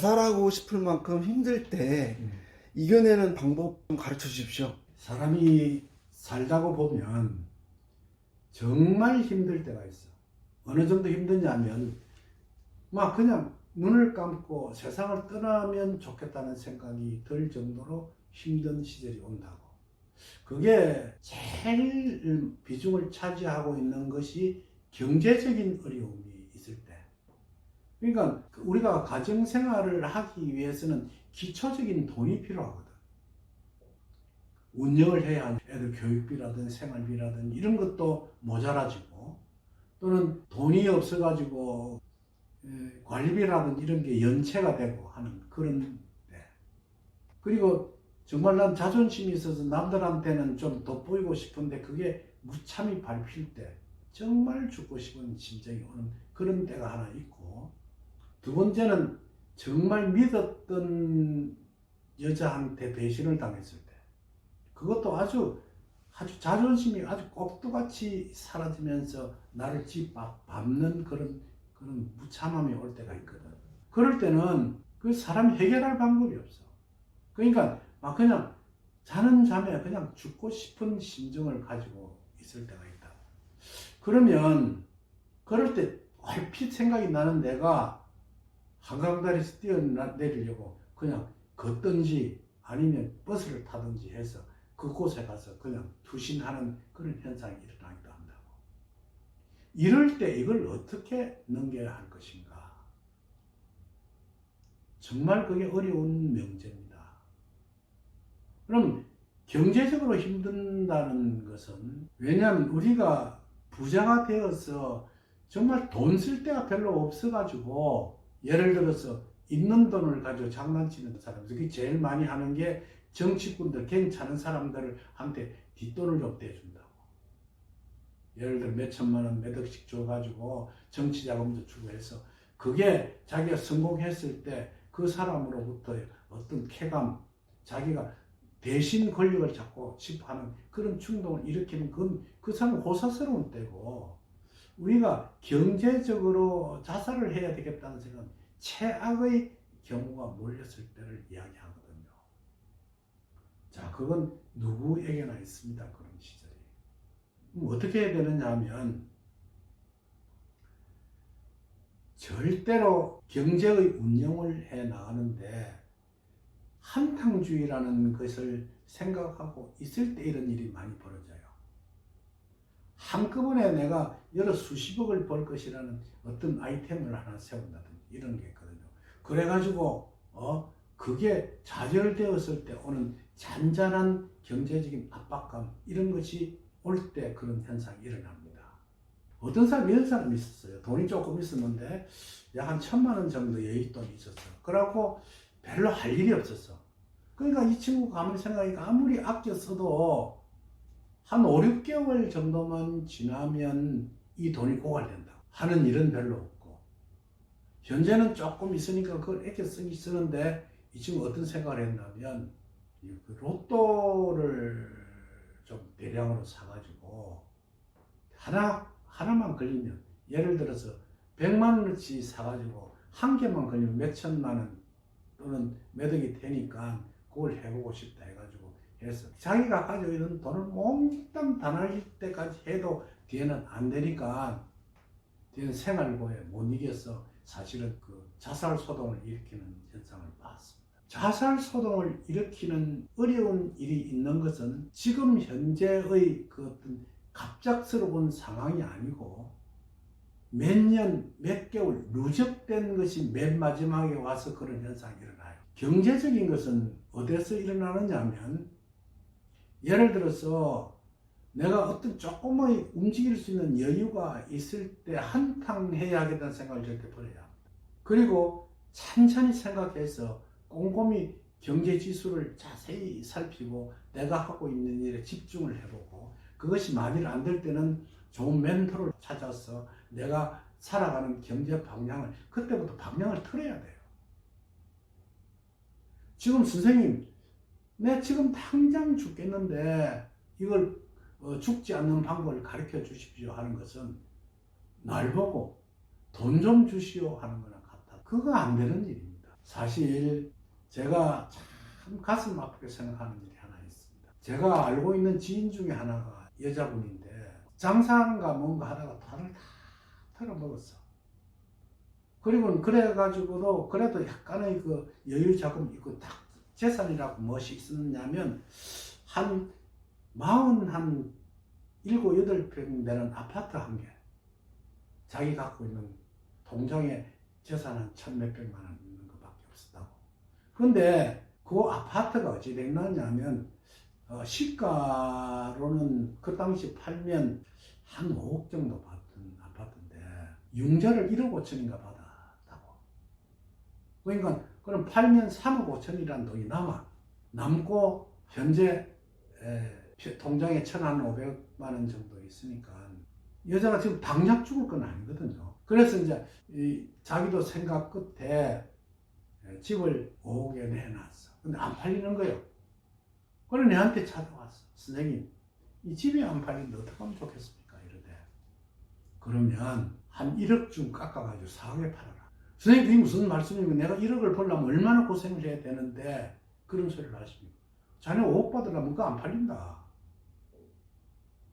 자살하고 싶을 만큼 힘들 때 이겨내는 방법 좀 가르쳐 주십시오. 사람이 살다고 보면 정말 힘들 때가 있어. 어느 정도 힘드냐면 막 그냥 눈을 감고 세상을 떠나면 좋겠다는 생각이 들 정도로 힘든 시절이 온다고. 그게 제일 비중을 차지하고 있는 것이 경제적인 어려움이 있을 때. 그러니까 우리가 가정생활을 하기 위해서는 기초적인 돈이 필요하거든. 운영을 해야 하는 애들 교육비라든 생활비라든 이런 것도 모자라지고, 또는 돈이 없어가지고 관리비라든 이런 게 연체가 되고 하는 그런 때. 그리고 정말 난 자존심이 있어서 남들한테는 좀 돋보이고 싶은데 그게 무참히 밟힐 때 정말 죽고 싶은 심정이 오는 그런 때가 하나 있고, 두 번째는 정말 믿었던 여자한테 배신을 당했을 때, 그것도 아주 자존심이 아주 꼭두같이 사라지면서 나를 밟는 그런 무참함이 올 때가 있거든. 그럴 때는 그 사람이 해결할 방법이 없어. 그러니까 막 그냥 자는 잠에 그냥 죽고 싶은 심정을 가지고 있을 때가 있다. 그러면 그럴 때 얼핏 생각이 나는 내가 한강다리에서 뛰어내리려고 그냥 걷든지 아니면 버스를 타든지 해서 그곳에 가서 그냥 투신하는 그런 현상이 일어나기도 한다고. 이럴 때 이걸 어떻게 넘겨야 할 것인가? 정말 그게 어려운 명제입니다. 그럼 경제적으로 힘든다는 것은, 왜냐하면 우리가 부자가 되어서 정말 돈 쓸 데가 별로 없어가지고, 예를 들어서 있는 돈을 가지고 장난치는 사람, 그게 제일 많이 하는 게 정치꾼들, 괜찮은 사람들한테 뒷돈을 좀 대준다고. 예를 들어 몇 천만 원, 몇 억씩 줘가지고 정치 자금도 주고 해서, 그게 자기가 성공했을 때 그 사람으로부터 어떤 쾌감, 자기가 대신 권력을 잡고 싶어 하는 그런 충동을 일으키는 그 사람은 호사스러운 때고, 우리가 경제적으로 자살을 해야 되겠다는 생각은 최악의 경우가 몰렸을 때를 이야기하거든요. 자, 그건 누구에게나 있습니다. 그런 시절이. 어떻게 해야 되느냐 하면, 절대로 경제의 운영을 해 나가는데 한탕주의라는 것을 생각하고 있을 때 이런 일이 많이 벌어져요. 한꺼번에 내가 여러 수십억을 벌 것이라는 어떤 아이템을 하나 세운다든지 이런 게 있거든요. 그래가지고 그게 좌절되었을 때 오는 잔잔한 경제적인 압박감, 이런 것이 올 때 그런 현상이 일어납니다. 어떤 사람, 이런 사람이 있었어요. 돈이 조금 있었는데 약 한 1,000만 원 정도 여윳돈이 있었어. 그래갖고 별로 할 일이 없었어. 그러니까 이 친구가 가만히 생각하니까 아무리 아껴 써도 한 5, 6개월 정도만 지나면 이 돈이 고갈된다. 하는 일은 별로 없고, 현재는 조금 있으니까 그걸 아껴 쓰는데, 이 친구 어떤 생각을 했냐면, 로또를 좀 대량으로 사가지고 하나만 걸리면, 예를 들어서 100만 원어치 사가지고 한 개만 걸리면 몇 천만 원 또는 몇 억이 되니까 그걸 해보고 싶다 해가지고 해서, 자기가 가지고 있는 돈을 몽땅 다 날릴 때까지 해도 뒤에는 안 되니까 뒤에는 생활고에 못 이겨서 사실은 그 자살 소동을 일으키는 현상을 봤습니다. 자살 소동을 일으키는 어려운 일이 있는 것은 지금 현재의 그 어떤 갑작스러운 상황이 아니고 몇 년, 몇 개월 누적된 것이 맨 마지막에 와서 그런 현상이 일어나요. 경제적인 것은 어디서 일어나느냐 하면, 예를 들어서 내가 어떤 조금의 움직일 수 있는 여유가 있을 때 한탕해야 하겠다는 생각을 절대 버려야 합니다. 그리고 천천히 생각해서 꼼꼼히 경제 지수를 자세히 살피고 내가 하고 있는 일에 집중을 해보고, 그것이 만일 안 될 때는 좋은 멘토를 찾아서 내가 살아가는 경제 방향을, 그때부터 방향을 틀어야 돼요. 지금 선생님, 내 지금 당장 죽겠는데 이걸 죽지 않는 방법을 가르쳐 주십시오 하는 것은 날 보고 돈 좀 주시오 하는 거나 같아. 그거 안 되는 일입니다. 사실 제가 참 가슴 아프게 생각하는 일이 하나 있습니다. 제가 알고 있는 지인 중에 하나가 여자분인데 장사한가 뭔가 하다가 돈을 다 털어먹었어. 그리고 그래가지고도 그래도 약간의 그 여유 자금 있고 딱 재산이라고 무엇이 있었냐면 한 47, 8평 되는 아파트 한 개. 자기 갖고 있는 통장에 재산 한 1,000몇백만 원 있는 것밖에 없었다고. 근데 그 아파트가 어찌 됐느냐면 시가로는 그 당시 팔면 한 5억 정도 받던 아파트인데 융자를 1억 5천인가 받았다고. 그러니까 그럼 팔면 3억 5천이라는 돈이 남고 현재 통장에 1,500만 원 정도 있으니까 여자가 지금 당장 죽을 건 아니거든요. 그래서 이제 자기도 생각 끝에 집을 5억에 내놨어. 근데 안 팔리는 거예요. 그래 내한테 찾아왔어. 선생님, 이 집이 안 팔리는데 어떻게 하면 좋겠습니까? 이러대. 그러면 한 1억 좀 깎아가지고 4억에 팔아라. 선생님, 그게 무슨 말씀이면 내가 1억을 벌려면 얼마나 고생을 해야 되는데 그런 소리를 하십니까? 자네 5억 받으려면 그거 안 팔린다.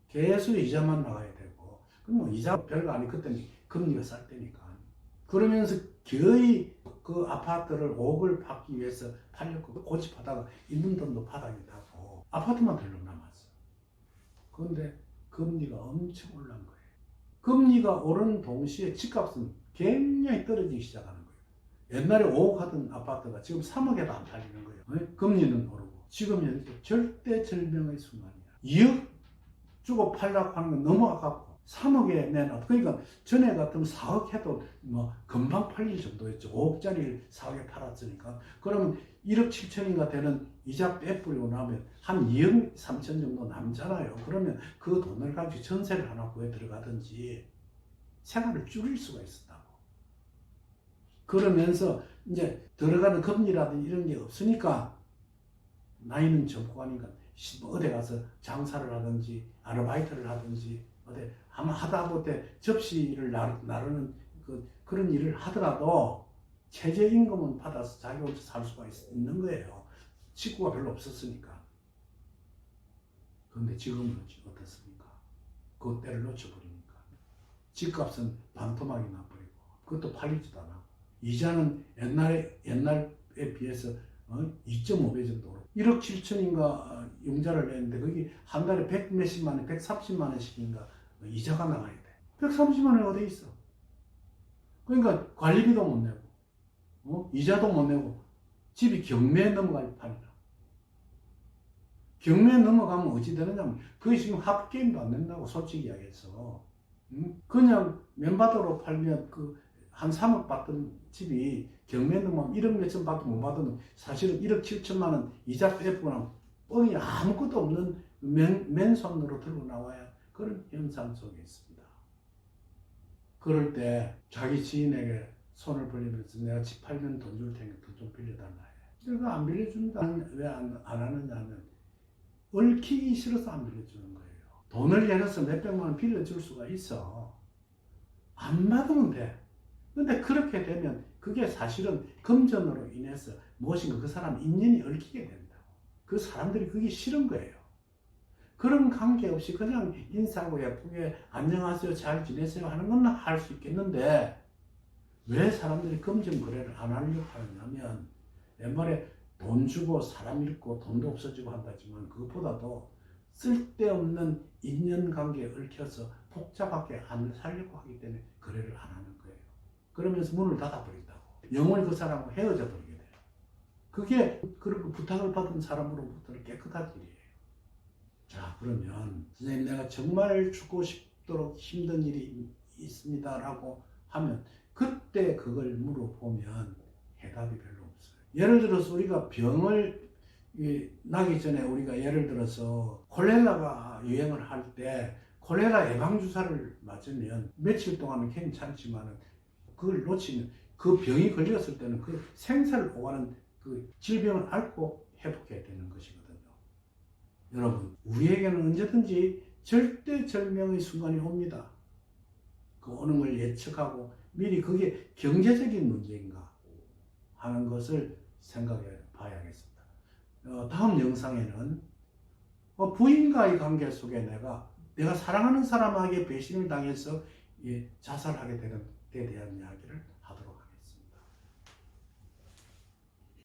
계속 이자만 나가야 되고, 그럼 뭐 이자 별거 아니, 그때는 금리가 쌀 때니까. 그러면서 거의 그 아파트를 5억을 받기 위해서 팔렸고, 고집하다가 있는 돈도 바닥에 타고, 아파트만 들러 남았어. 그런데 금리가 엄청 올란 거예요. 금리가 오른 동시에 집값은 굉장히 떨어지기 시작하는 거예요. 옛날에 5억 하던 아파트가 지금 3억에도 안 팔리는 거예요. 금리는 오르고. 지금 현재 절대절명의 순간이야. 2억 주고 팔라고 하는 건 너무 아깝고 3억에 내놔. 그러니까 전에 같으면 4억 해도 뭐 금방 팔릴 정도였죠. 5억짜리를 4억에 팔았으니까. 그러면 1억 7천인가 되는 이자 빼뿌리고 나면 한 2억 3천 정도 남잖아요. 그러면 그 돈을 가지고 전세를 하나 구해 들어가든지 생활을 줄일 수가 있었다고. 그러면서 이제 들어가는 금리라든지 이런 게 없으니까 나이는 젊고 하니까 어디 가서 장사를 하든지 아르바이트를 하든지 어디 아마 하다 보때 접시를 나르는 그런 일을 하더라도 최저임금은 받아서 자기 혼자 살 수가 있는 거예요. 식구가 별로 없었으니까. 그런데 지금은 어떻습니까? 그 때를 놓쳐버리니까 집값은 반토막이 나버리고 그것도 팔리지도 않아. 이자는 옛날에 비해서 2.5배 정도로 1억 7천인가 융자를 냈는데 거기 한 달에 100 몇십만 원, 130만 원씩인가 이자가 나가야 돼. 130만 원이 어디 있어? 그러니까 관리비도 못 내고 이자도 못 내고 집이 경매에 넘어갈 판이라. 경매에 넘어가면 어찌 되느냐면 그게 지금 합게임도 안 된다고 솔직히 이야기해서 그냥 맨바닥으로 팔면 한 3억 받던 집이 경매에 넘어가면 1억 몇천 밖에 못 받으면 사실은 1억 7천만 원 이자 빼고 나면 뻥이 아무것도 없는 맨손으로 들고 나와야 그런 현상 속에 있습니다. 그럴 때 자기 지인에게 손을 벌리면서 내가 집 팔면 돈 줄 테니까 돈 좀 빌려달라 해. 내가 안 빌려준다. 왜 안 하느냐 하면 얽히기 싫어서 안 빌려주는 거예요. 돈을 내려서 몇백만 원 빌려줄 수가 있어. 안 받으면 돼. 근데 그렇게 되면 그게 사실은 금전으로 인해서 무엇인가 그 사람 인연이 얽히게 된다고. 그 사람들이 그게 싫은 거예요. 그런 관계 없이 그냥 인사하고 예쁘게 안녕하세요 잘 지내세요 하는 건 할 수 있겠는데 왜 사람들이 금전 거래를 안 하려고 하느냐면 옛말에 돈 주고 사람 잃고 돈도 없어지고 한다지만 그것보다도 쓸데없는 인연관계에 얽혀서 복잡하게 안 살려고 하기 때문에 거래를 안 하는 거예요. 그러면서 문을 닫아버린다고. 영원히 그 사람하고 헤어져 버리게 돼요. 그게 그렇게 부탁을 받은 사람으로부터는 깨끗한 일이에요. 자, 그러면 선생님 내가 정말 죽고 싶도록 힘든 일이 있습니다라고 하면 그때 그걸 물어보면 해답이 별로 없어요. 예를 들어서 우리가 병을 나기 전에 우리가 예를 들어서 콜레라가 유행을 할 때 콜레라 예방주사를 맞으면 며칠 동안은 괜찮지만 그걸 놓치면 그 병이 걸렸을 때는 그 생사를 오가는 그 질병을 앓고 회복해야 되는 것이거든요. 여러분, 우리에게는 언제든지 절대절명의 순간이 옵니다. 그 오는 걸 예측하고 미리 그게 경제적인 문제인가 하는 것을 생각해 봐야겠습니다. 다음 영상에는 부인과의 관계 속에 내가 사랑하는 사람에게 배신을 당해서 자살하게 되는 데 대한 이야기를